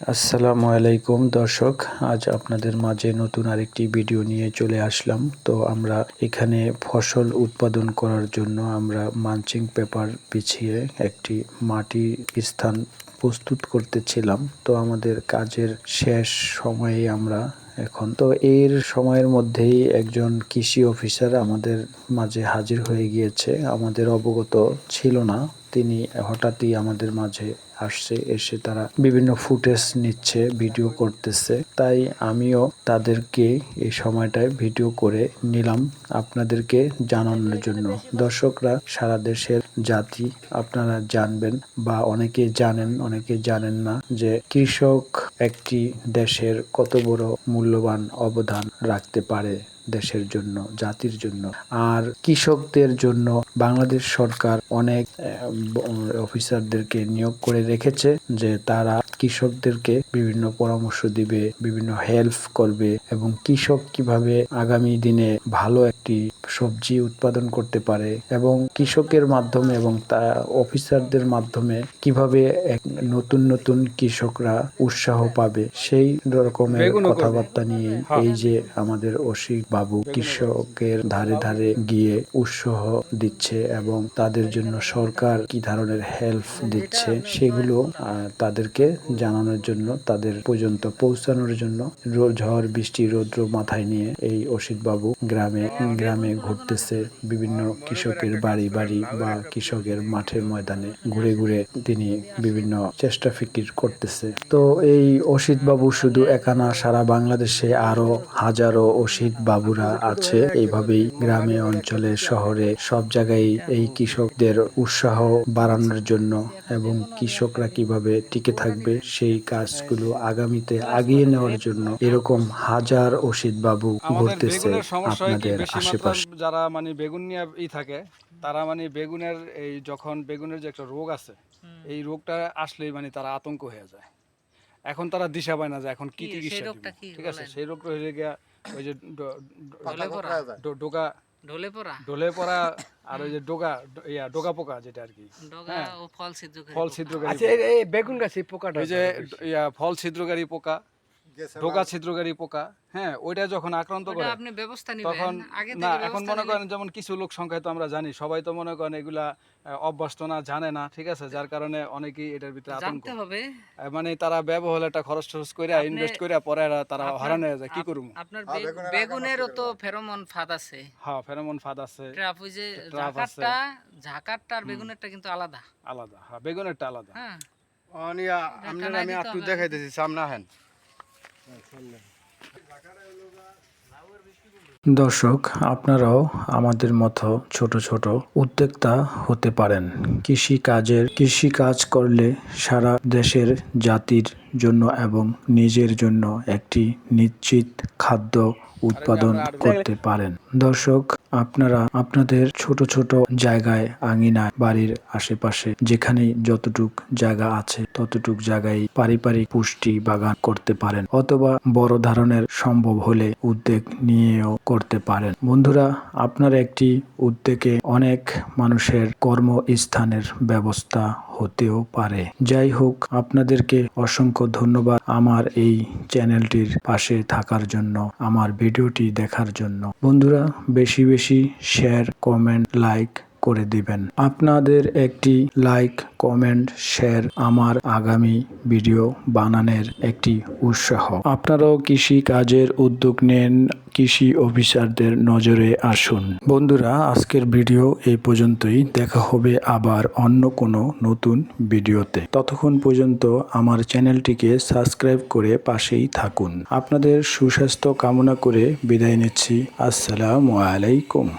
আসসালামু আলাইকুম দর্শক, আজ আপনাদের মাঝে নতুন আরেকটি ভিডিও নিয়ে চলে আসলাম। তো আমরা এখানে ফসল উৎপাদন করার জন্য আমরা মালচিং পেপার বিছিয়ে একটি মাটির স্থান প্রস্তুত করতেছিলাম। তো আমাদের কাজের শেষ সময়ে আমরা এখন তো এর সময়ের মধ্যেই একজন কৃষি অফিসার আমাদের মাঝে হাজির হয়ে গিয়েছে। আমাদের অবগত ছিল না, তিনি হঠাৎই আমাদের মাঝে আসছে, এসে তারা বিভিন্ন ফুটেজ নিচ্ছে, ভিডিও করতেছে। তাই আমিও তাদেরকে এই সময়টায় ভিডিও করে নিলাম আপনাদেরকে জানানোর জন্য। দর্শকরা সারা দেশের জাতি আপনারা জানবেন, বা অনেকে জানেন অনেকে জানেন না, যে কৃষক একটি দেশের কত বড় মূল্যবান অবদান রাখতে পারে দেশের জন্য, জাতির জন্য। আর কৃষকদের জন্য বাংলাদেশ সরকার অনেক অফিসারদেরকে নিয়োগ করে রেখেছে, যে তারা কৃষকদেরকে বিভিন্ন পরামর্শ দিবে, বিভিন্ন হেল্প করবে, এবং কৃষক কিভাবে আগামী দিনে ভালো একটি সবজি উৎপাদন করতে পারে, এবং কৃষকের মাধ্যমে এবং তা অফিসারদের মাধ্যমে কিভাবে নতুন নতুন কৃষকরা উৎসাহ পাবে, সেই রকমের কথাবার্তা নিয়ে এই যে আমাদের অসিত বাবু কৃষকের ধারে ধারে গিয়ে উৎসাহ দিচ্ছে, এবং তাদের জন্য সরকার কি ধরনের হেল্প দিচ্ছে সেগুলো তাদেরকে জানানোর জন্য, তাদের পর্যন্ত পৌঁছানোর জন্য ঝড় বৃষ্টি রৌদ্র মাথায় নিয়ে এই অসিত বাবু গ্রামে গ্রামে ঘুরতেছে। বিভিন্ন কৃষকের বাড়ি বাড়ি বা কৃষকের মাঠে ময়দানে ঘুরে ঘুরে তিনি বিভিন্ন চেষ্টা ফিকির করতেছে। তো এই অসিত বাবু শুধু একা না, সারা বাংলাদেশে আরো হাজারো অসিত বাবুরা আছে। এইভাবেই গ্রামে অঞ্চলে শহরে সব জায়গায় এই কৃষকদের উৎসাহ বাড়ানোর জন্য, এবং কৃষকরা কিভাবে টিকে থাকবে সেই কাজগুলো আগামীতে আগিয়ে নেওয়ার জন্য এরকম হাজার অসিত বাবু ঘুরতেছে আপনাদের আশেপাশে। যারা মানে বেগুন নিয়ে থাকে, তারা মানে বেগুনের এই যখন বেগুনের যে একটা রোগ আছে, এই রোগটা আসলেই মানে তারা আতঙ্ক হয়ে যায়। এখন তারা দিশা পায় না যে এখন কি চিকিৎসা দিবে। ঠিক আছে, সেই রোগটা হয়ে গিয়া ওই যে ডোকা ঢলে পড়া, আর ওই যে ডোকা পোকা, যেটা আর কি ফল ছিদ্রকারী। আচ্ছা, এই বেগুন গাছে পোকাটা, ওই যে ফল ছিদ্রকারী পোকা, ডোকা ছিদ্রকারী পোকা, হ্যাঁ, ওইটা যখন আক্রান্ত করে তখন না, এখন মনে করেন যেমন কিছু লোক সংখ্যায় তো আমরা জানি, সবাই তো মনে করেন এগুলা অভ্যস্ত না, জানে না। ঠিক আছে, যার কারণে অনেকেই এটার ভিতরে আতঙ্ক, মানে তারা ব্যবহার একটা খরচ টরচ করে ইনভেস্ট করে পরে তারা হারানো হয়ে যায়। কি করবো? আপনার বেগুনেরও তো ফেরোমন ফাঁদ আছে। হ্যাঁ, ফেরোমন ফাঁদ আছে, ট্র্যাপ। ওই যে ঝাকারটা আর বেগুনেরটা কিন্তু আলাদা আলাদা। হ্যাঁ, বেগুনেরটা আলাদা। হ্যাঁ, আমি একটু দেখাইতেছি, সামনে আহেন। দর্শক, আপনারাও আমাদের মতো ছোট ছোট উদ্যোক্তা হতে পারেন। কৃষি কাজ করলে সারা দেশের জাতির জন্য এবং নিজের জন্য একটি নিশ্চিত খাদ্য উৎপাদন করতে পারেন। দর্শক, আপনারা আপনাদের ছোট ছোট জায়গায়, আঙিনায়, বাড়ির আশেপাশে যেখানে যতটুক জায়গা আছে ততটুক জায়গায় পারিবারিক পুষ্টি বাগান করতে পারেন, অথবা বড় ধরনের সম্ভব হলে উদ্যোগ নিয়েও করতে পারেন। বন্ধুরা, আপনার একটি উদ্যোগে অনেক মানুষের কর্মস্থানের ব্যবস্থা হতেও পারে। যাই হোক, আপনাদেরকে অসংখ্য ধন্যবাদ আমার এই চ্যানেলটির পাশে থাকার জন্য, আমার ভিডিওটি দেখার জন্য। বন্ধুরা, বেশি বেশি শেয়ার, কমেন্ট, লাইক করে দিবেন। আপনাদের একটি লাইক, কমেন্ট, শেয়ার আমার আগামী ভিডিও বানানোর একটি উৎসাহ। আপনারাও কৃষি কাজের উদ্যোগ নেন, কৃষি অফিসারদের নজরে আসুন। বন্ধুরা, আজকের ভিডিও এই পর্যন্তই। দেখা হবে আবার অন্য কোনো নতুন ভিডিওতে। ততক্ষণ পর্যন্ত আমার চ্যানেলটিকে সাবস্ক্রাইব করে পাশেই থাকুন। আপনাদের সুস্বাস্থ্য কামনা করে বিদায় নিচ্ছি। আসসালামু আলাইকুম।